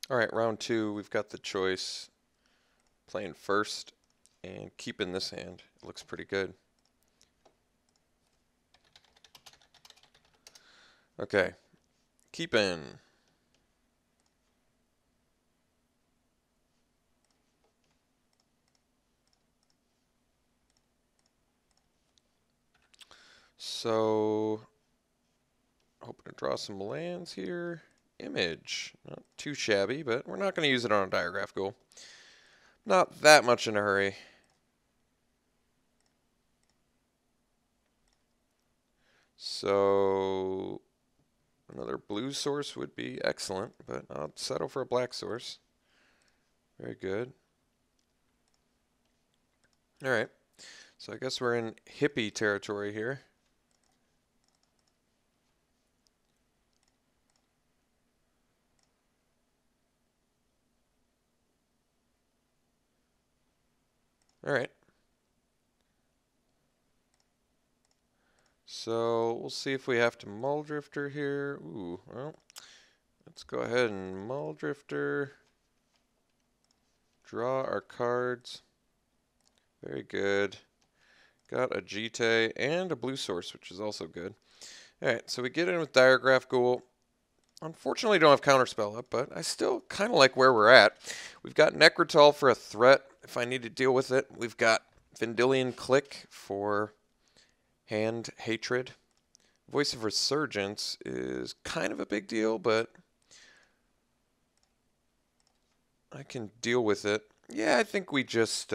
All right, round two, we've got the choice. Playing first and keeping this hand. It looks pretty good. Okay, keeping. So, hoping to draw some lands here. Image. Not too shabby, but we're not going to use it on a diagraph goal. Not that much in a hurry. So, another blue source would be excellent, but I'll settle for a black source. Very good. All right. So I guess we're in hippie territory here. All right. So we'll see if we have to Mull Drifter here. Ooh, well, let's go ahead and Mull Drifter. Draw our cards. Very good. Got a Jite and a blue source, which is also good. All right, so we get in with Diregraph Ghoul. Unfortunately, don't have Counterspell up, but I still kind of like where we're at. We've got Necrotal for a threat if I need to deal with it. We've got Vendilion Click for hand hatred. Voice of Resurgence is kind of a big deal, but I can deal with it. Yeah, I think we just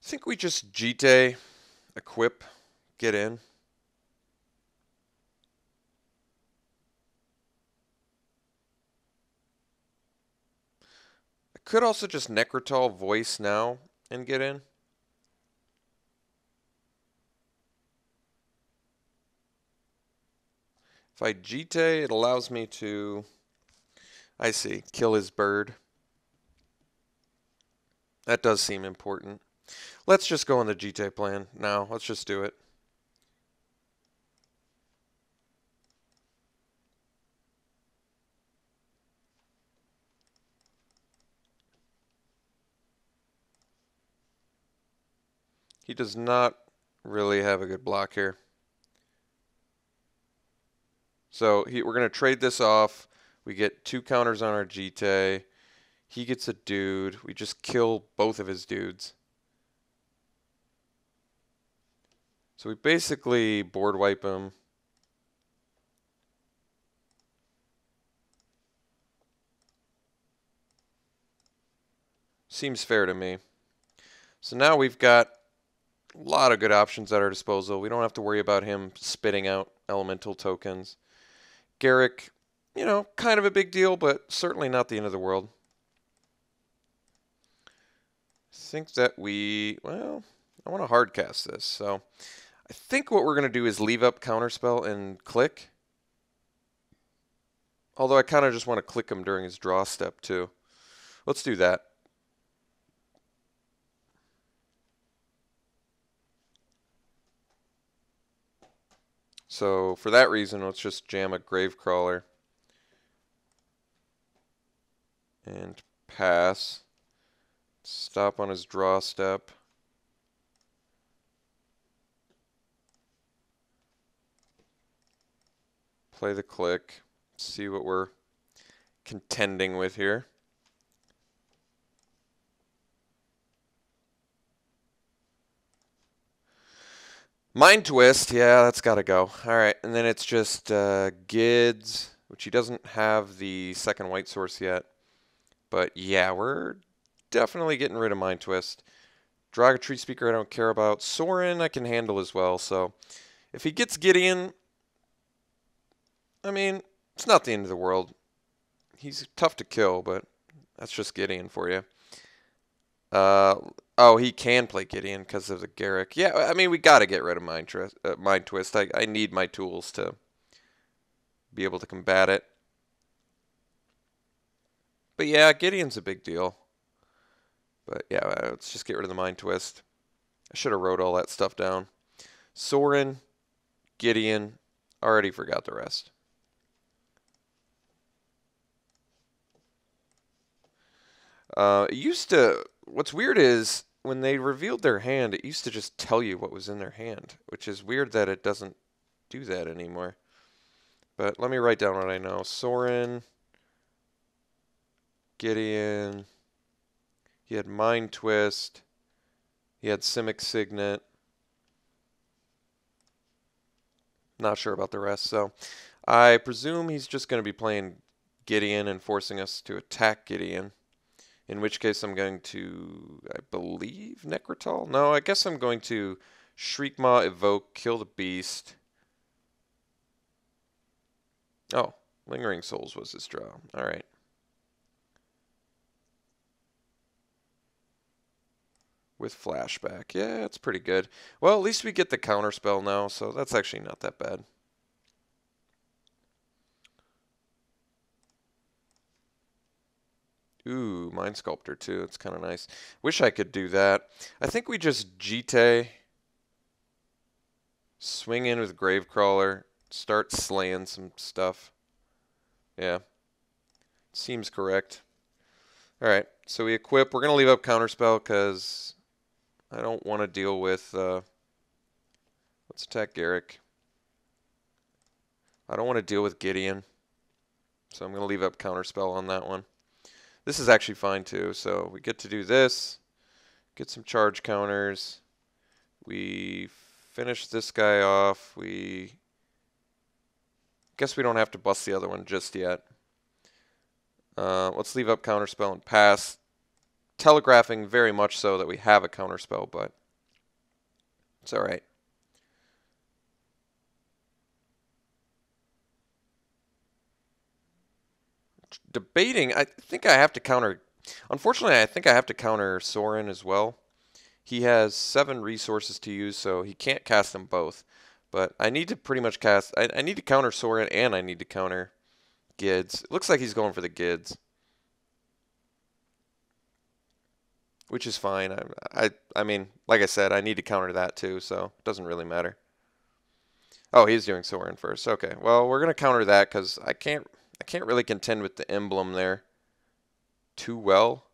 Jite, equip, get in. I could also just Necrotal voice now and get in. If I Jite, it allows me to, I see, kill his bird. That does seem important. Let's just go on the Jite plan now. Let's just do it. He does not really have a good block here. So we're going to trade this off. We get 2 counters on our Jite. He gets a dude. We just kill both of his dudes. So we basically board wipe him. Seems fair to me. So now we've got a lot of good options at our disposal. We don't have to worry about him spitting out elemental tokens. Garrick, you know, kind of a big deal, but certainly not the end of the world. I think that well, I want to hard cast this. So I think what we're going to do is leave up Counterspell and click. Although I kind of just want to click him during his draw step too. Let's do that. So for that reason, let's just jam a Gravecrawler and pass. Stop on his draw step. Play the click. See what we're contending with here. Mind Twist, yeah, that's got to go. All right, and then it's just Gids, which he doesn't have the second white source yet. But yeah, we're definitely getting rid of Mind Twist. Draga Tree Speaker I don't care about. Sorin I can handle as well. So if he gets Gideon, I mean, it's not the end of the world. He's tough to kill, but that's just Gideon for you. Oh, he can play Gideon because of the Garrick. Yeah, I mean, we got to get rid of Mind Twist. I need my tools to be able to combat it. But yeah, Gideon's a big deal. But yeah, let's just get rid of the Mind Twist. I should have wrote all that stuff down. Sorin, Gideon, already forgot the rest. It used to. What's weird is when they revealed their hand, it used to just tell you what was in their hand, which is weird that it doesn't do that anymore. But let me write down what I know. Soren, Gideon. He had Mind Twist. He had Simic Signet. Not sure about the rest, so I presume he's just going to be playing Gideon and forcing us to attack Gideon. In which case I'm going to, I believe, Necrotol? No, I guess I'm going to Shriekmaw, Evoke, kill the beast. Oh, Lingering Souls was his draw. Alright. With Flashback. Yeah, it's pretty good. Well, at least we get the counterspell now, so that's actually not that bad. Ooh, Mind Sculptor too. It's kind of nice. Wish I could do that. I think we just Jite, swing in with Gravecrawler, start slaying some stuff. Yeah, seems correct. All right, so we equip. We're going to leave up Counterspell because I don't want to deal with... let's attack Garrick. I don't want to deal with Gideon, so I'm going to leave up Counterspell on that one. This is actually fine too, so we get to do this, get some charge counters, we finish this guy off, we guess we don't have to bust the other one just yet. Let's leave up Counterspell and pass, telegraphing very much so that we have a Counterspell, but it's alright. Debating, I think I have to counter, unfortunately I think I have to counter Soren as well. He has 7 resources to use, so he can't cast them both. But I need to pretty much cast, I need to counter Soren and I need to counter Gids. It looks like he's going for the Gids, which is fine. I mean, like I said, I need to counter that too, so it doesn't really matter. Oh, he's doing Soren first. Okay, well, we're going to counter that because I can't really contend with the emblem there too well.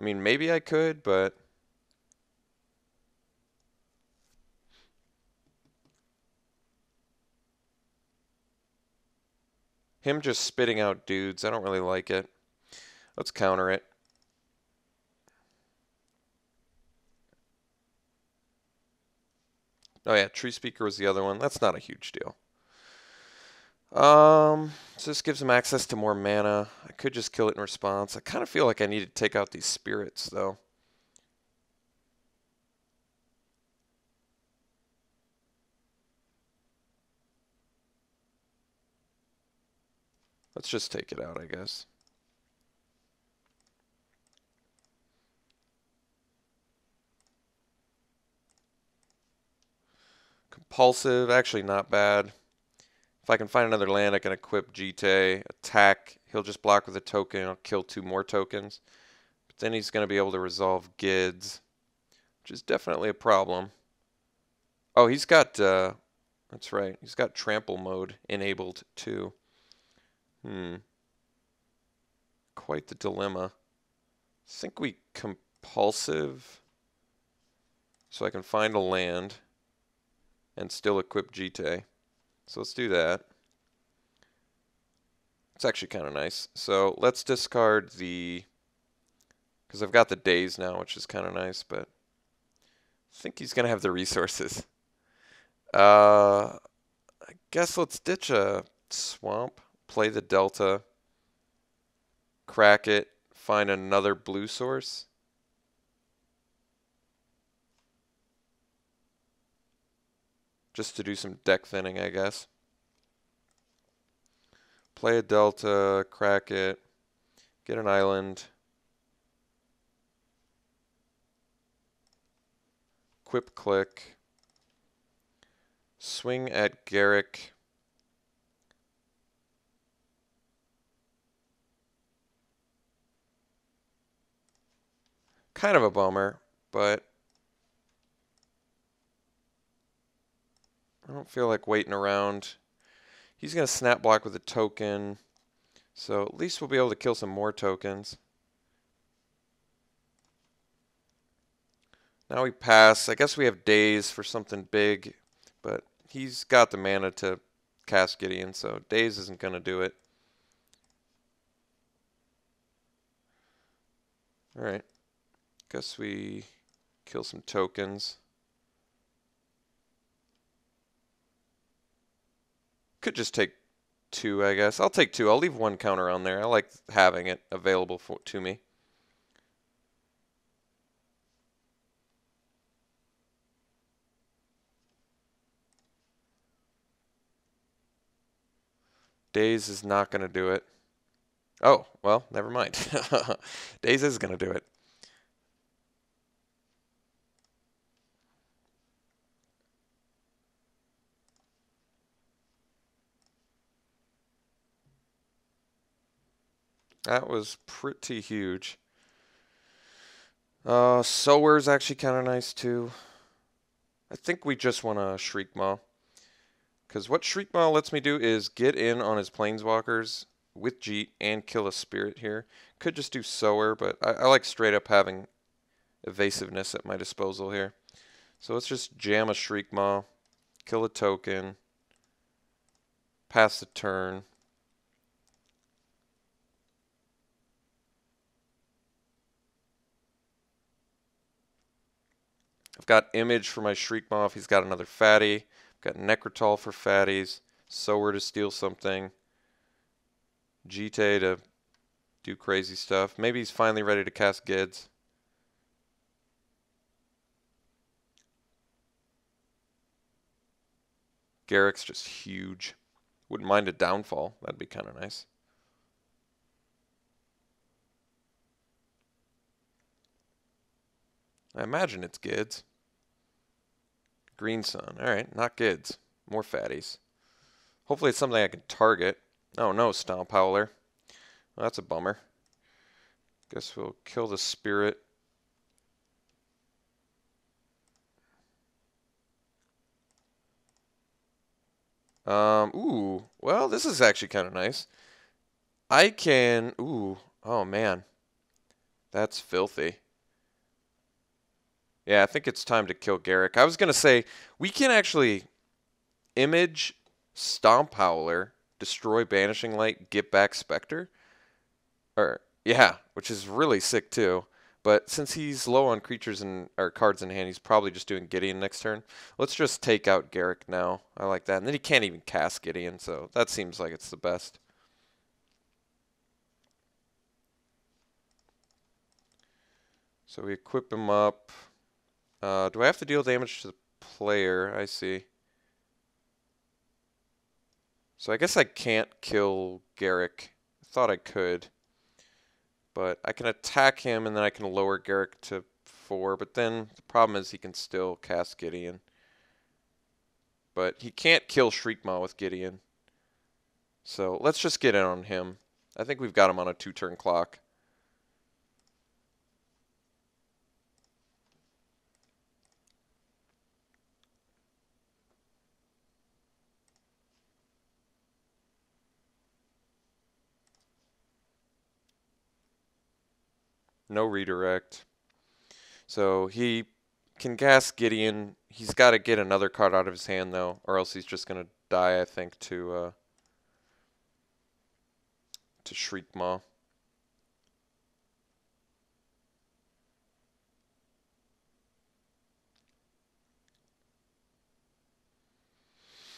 I mean, maybe I could, but him just spitting out dudes, I don't really like it. Let's counter it. Oh yeah, Tree Speaker was the other one. That's not a huge deal. So this gives him access to more mana. I could just kill it in response. I kind of feel like I need to take out these spirits, though. Let's just take it out, I guess. Compulsive, actually not bad. If I can find another land, I can equip Jite, attack. He'll just block with a token. I'll kill 2 more tokens. But then he's going to be able to resolve Gids, which is definitely a problem. Oh, he's got, that's right, he's got trample mode enabled too. Quite the dilemma. I think we compulsive so I can find a land and still equip Jite. So let's do that. It's actually kind of nice. So let's discard the, because I've got the days now, which is kind of nice, but I think he's going to have the resources. I guess let's ditch a swamp, play the Delta, crack it, find another blue source. Just to do some deck thinning, I guess. Play a Delta, crack it, get an island. Equip click. Swing at Garrick. Kind of a bummer, but I don't feel like waiting around. He's going to snap block with a token, so at least we'll be able to kill some more tokens. Now we pass. I guess we have days for something big, but he's got the mana to cast Gideon, so days isn't going to do it. Alright. Guess we kill some tokens. Could just take 2, I guess. I'll take 2. I'll leave 1 counter on there. I like having it available to me. Days is not going to do it. Oh, well, never mind. Days is going to do it. That was pretty huge. Sower's actually kind of nice too. I think we just want to Shriekmaw. Because what Shriekmaw lets me do is get in on his Planeswalkers with Jeet and kill a Spirit here. Could just do Sower, but I like straight up having evasiveness at my disposal here. So let's just jam a Shriekmaw, kill a token, pass the turn. I've got Image for my Shriekmaw if he's got another fatty. I've got Necrotal for fatties. Sower to steal something. Jite to do crazy stuff. Maybe he's finally ready to cast Gids. Garrick's just huge. Wouldn't mind a downfall. That'd be kind of nice. I imagine it's Gids. Green Sun. Alright, not Gids. More fatties. Hopefully it's something I can target. Oh no, Stomp Howler. Well, that's a bummer. Guess we'll kill the Spirit. Ooh. Well, this is actually kind of nice. I can... Ooh. Oh, man. That's filthy. Yeah, I think it's time to kill Garrick. I was going to say, we can actually Image, Stomp Howler, destroy Banishing Light, get back Spectre. Yeah, which is really sick too. But since he's low on creatures and or cards in hand, he's probably just doing Gideon next turn. Let's just take out Garrick now. I like that. And then he can't even cast Gideon, so that seems like it's the best. So we equip him up. Do I have to deal damage to the player? I see. So I guess I can't kill Garrick. I thought I could. But I can attack him and then I can lower Garrick to 4. But then the problem is he can still cast Gideon. But he can't kill Shriekmaw with Gideon. So let's just get in on him. I think we've got him on a 2-turn clock. No redirect. So he can cast Gideon. He's got to get another card out of his hand, though, or else he's just going to die, I think, to Shriekmaw.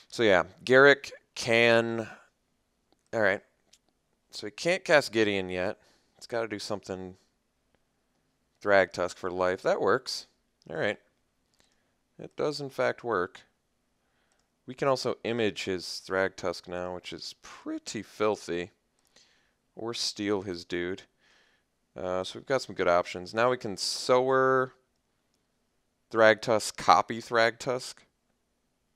So yeah, Garrick can... Alright. So he can't cast Gideon yet. It's got to do something... Thragtusk for life. That works. Alright. It does in fact work. We can also image his Thragtusk now, which is pretty filthy. Or steal his dude. So we've got some good options. Now we can Sower Thragtusk, copy Thragtusk.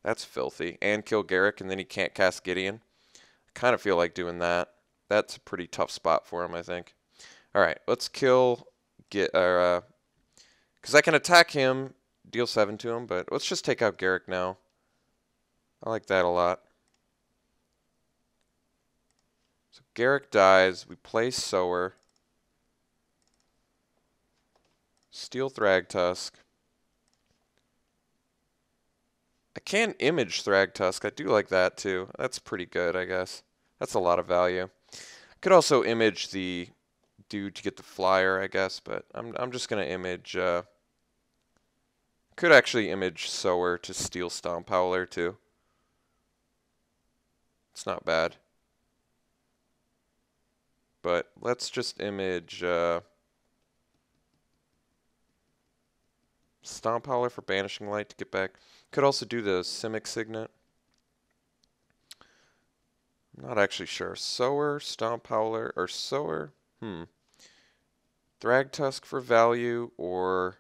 That's filthy. And kill Garrick, and then he can't cast Gideon. I kind of feel like doing that. That's a pretty tough spot for him, I think. Alright, let's kill... because I can attack him, deal 7 to him, but let's just take out Garrick now. I like that a lot. So Garrick dies, we play Sower. Steal Thragtusk. I can image Thragtusk. I do like that too. That's pretty good, I guess. That's a lot of value. Could also image the dude to get the flyer, I guess, but I'm just gonna image. Could actually image Sower to steal Stomp Howler too. It's not bad. But let's just image Stomp Howler for Banishing Light to get back. Could also do the Simic Signet. I'm not actually sure. Sower, Stomp Howler, or Sower. Thragtusk for value, or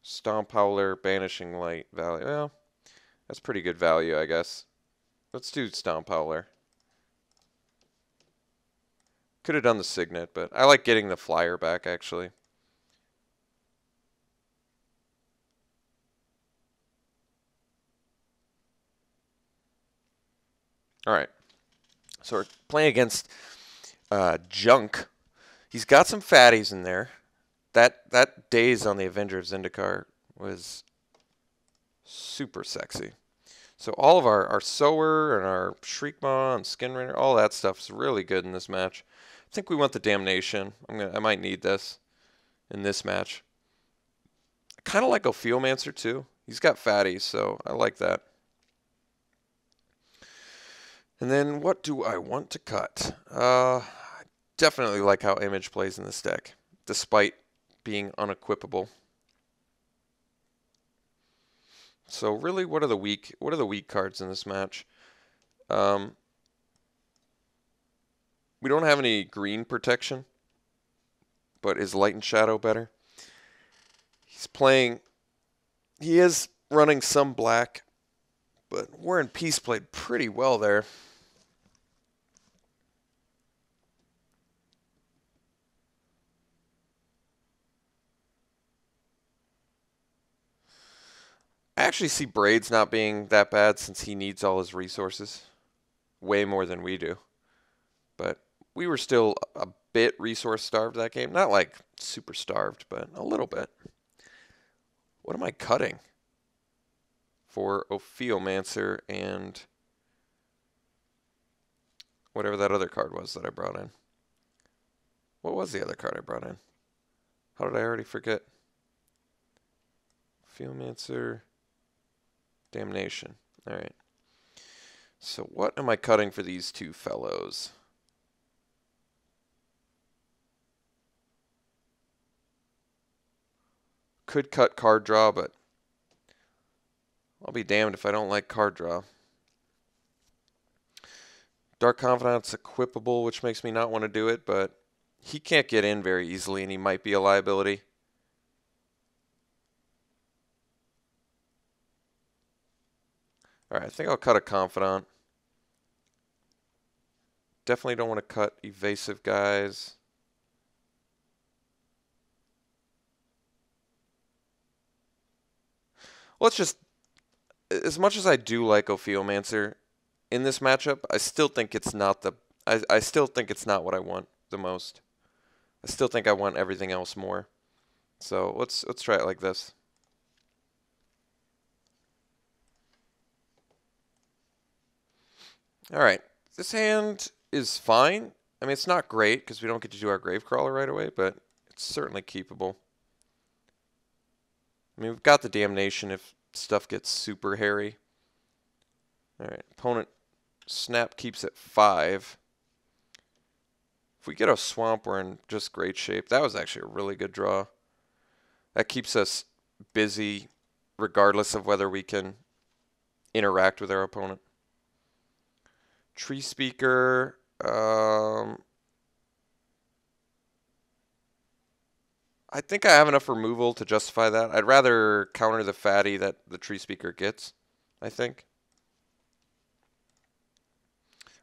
Stomp Howler, Banishing Light value. Well, that's pretty good value, I guess. Let's do Stomp Howler. Could have done the Signet, but I like getting the flyer back, actually. Alright. So we're playing against Junk. He's got some fatties in there. That Daze on the Avenger of Zendikar was super sexy. So all of our Sower and our Shriekmaw and Skinrunner, all that stuff is really good in this match. I think we want the Damnation. I might need this in this match. I kind of like Ophiomancer too. He's got fatties, so I like that. And then what do I want to cut? I definitely like how Image plays in this deck, despite being unequipable. So really, what are the weak cards in this match? We don't have any green protection, but is Light and Shadow better? He is running some black, but War and Peace played pretty well there. I actually see Braids not being that bad since he needs all his resources. Way more than we do. But we were still a bit resource starved that game. Not like super starved, but a little bit. What am I cutting for Ophiomancer and whatever that other card was that I brought in? What was the other card I brought in? How did I already forget? Ophiomancer, Damnation. All right. So what am I cutting for these two fellows? Could cut card draw, but I'll be damned if I don't like card draw. Dark Confidant's equipable, which makes me not want to do it, but he can't get in very easily, and he might be a liability. Alright, I think I'll cut a Confidant. Definitely don't want to cut evasive guys. Let's just, as much as I do like Ophiomancer in this matchup, I still think it's not I still think it's not what I want the most. I still think I want everything else more. So let's try it like this. Alright, this hand is fine. I mean, it's not great because we don't get to do our Gravecrawler right away, but it's certainly keepable. I mean, we've got the Damnation if stuff gets super hairy. Alright, opponent Snap keeps at 5. If we get a Swamp, we're in just great shape. That was actually a really good draw. That keeps us busy regardless of whether we can interact with our opponent. Tree Speaker. I think I have enough removal to justify that. I'd rather counter the fatty that the Tree Speaker gets, I think.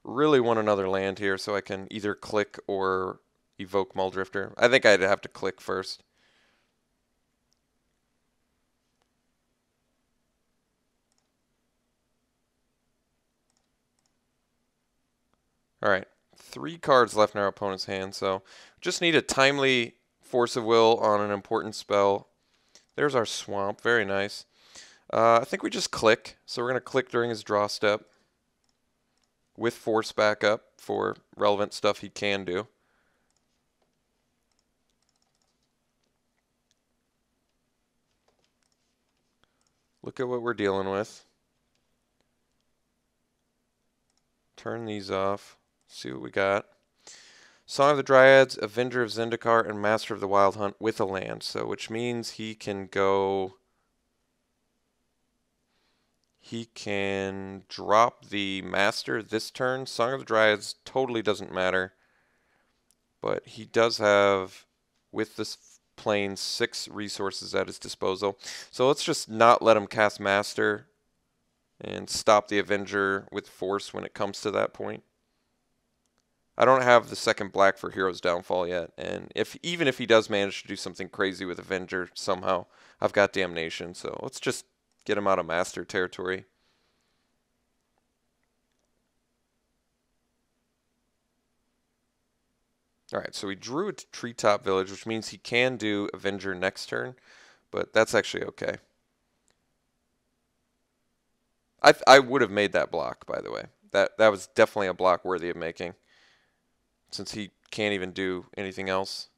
Really want another land here so I can either click or evoke Muldrifter. I think I'd have to click first. Alright, 3 cards left in our opponent's hand, so just need a timely Force of Will on an important spell. There's our Swamp, very nice. I think we just click. So we're going to click during his draw step with force backup for relevant stuff he can do. Look at what we're dealing with. Turn these off. See what we got. Song of the Dryads, Avenger of Zendikar, and Master of the Wild Hunt with a land. So, which means he can go... He can drop the Master this turn. Song of the Dryads totally doesn't matter. But he does have, with this plane, 6 resources at his disposal. So let's just not let him cast Master and stop the Avenger with force when it comes to that point. I don't have the second black for Hero's Downfall yet, and even if he does manage to do something crazy with Avenger somehow, I've got Damnation, so let's just get him out of Master territory. Alright, so we drew a Treetop Village, which means he can do Avenger next turn, but that's actually okay. I would have made that block, by the way. That was definitely a block worthy of making, since he can't even do anything else.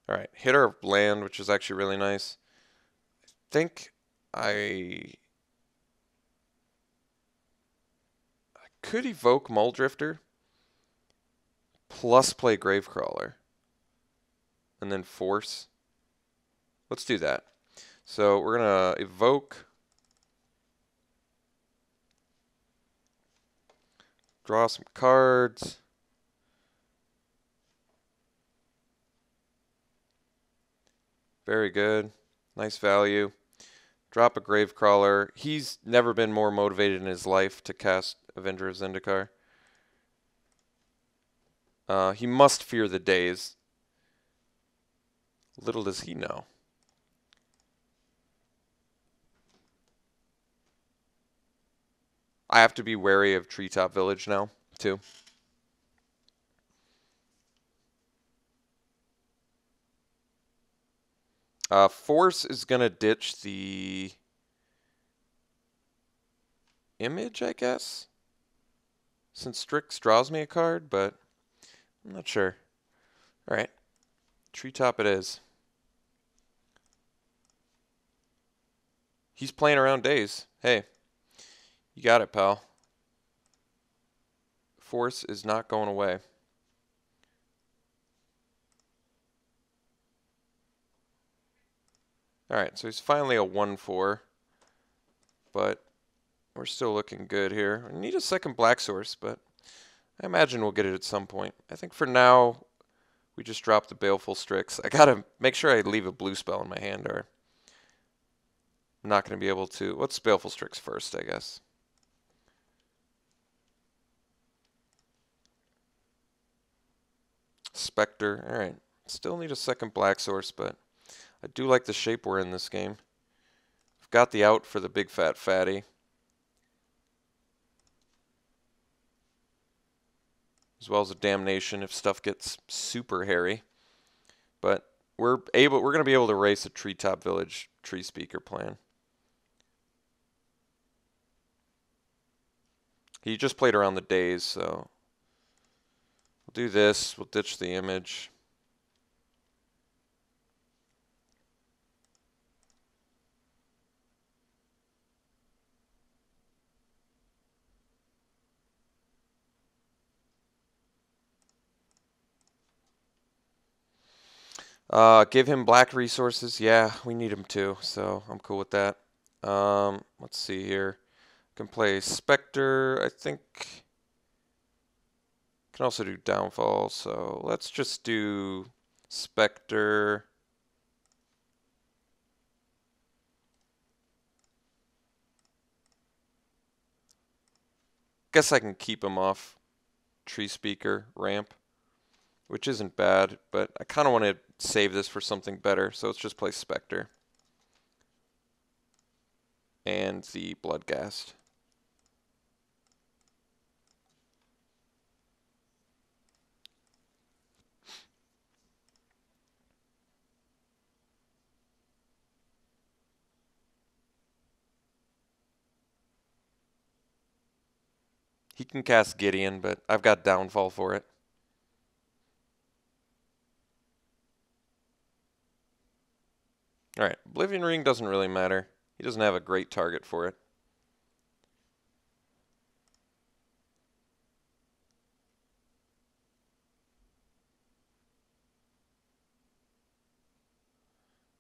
Alright, hit our land, which is actually really nice. I think I could evoke Muldrifter plus play Gravecrawler and then force. Let's do that. So we're going to evoke, draw some cards. Very good. Nice value. Drop a Gravecrawler. He's never been more motivated in his life to cast Avenger of Zendikar. He must fear the days. Little does he know. I have to be wary of Treetop Village now, too. Force is going to ditch the image, I guess, since Strix draws me a card, but I'm not sure. All right, Treetop it is. He's playing around days. Hey, you got it, pal. Force is not going away. Alright, so he's finally a 1-4, but we're still looking good here. We need a second black source, but I imagine we'll get it at some point. I think for now, we just drop the Baleful Strix. I gotta make sure I leave a blue spell in my hand, or I'm not going to be able to. Let's Baleful Strix first, I guess. Spectre. Alright, still need a second black source, but I do like the shape we're in this game. I've got the out for the big fat fatty, as well as a damnation if stuff gets super hairy. But we're going to be able to race a Treetop Village Tree Speaker plan. He just played around the days, so we'll do this. We'll ditch the image. Give him black resources. Yeah, we need him too, so I'm cool with that. Let's see here. Can play Spectre. I think can also do Downfall. So let's just do Spectre. Guess I can keep him off Tree Speaker ramp, which isn't bad, but I kind of want to save this for something better, so let's just play Spectre and the Bloodghast. He can cast Gideon, but I've got Downfall for it. Alright, Oblivion Ring doesn't really matter. He doesn't have a great target for it.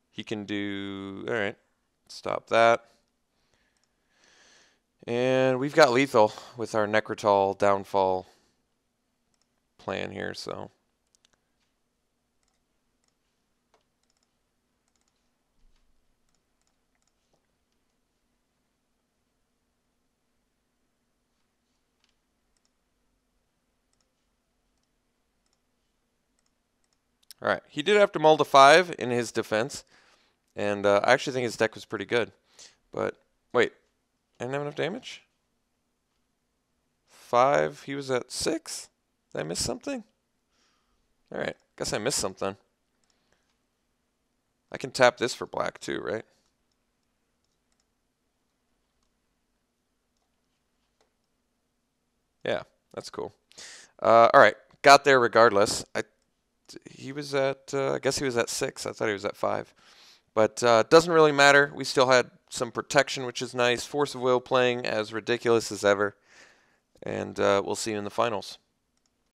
He can do... Alright, stop that. And we've got lethal with our Necrotal Downfall plan here, so... Alright, he did have to mull to 5 in his defense, and I actually think his deck was pretty good. But, wait, I didn't have enough damage? 5, he was at 6? Did I miss something? Alright, guess I missed something. I can tap this for black too, right? Yeah, that's cool. Alright, got there regardless. He was at, I guess he was at 6. I thought he was at 5. But doesn't really matter. We still had some protection, which is nice. Force of Will playing as ridiculous as ever. And we'll see you in the finals.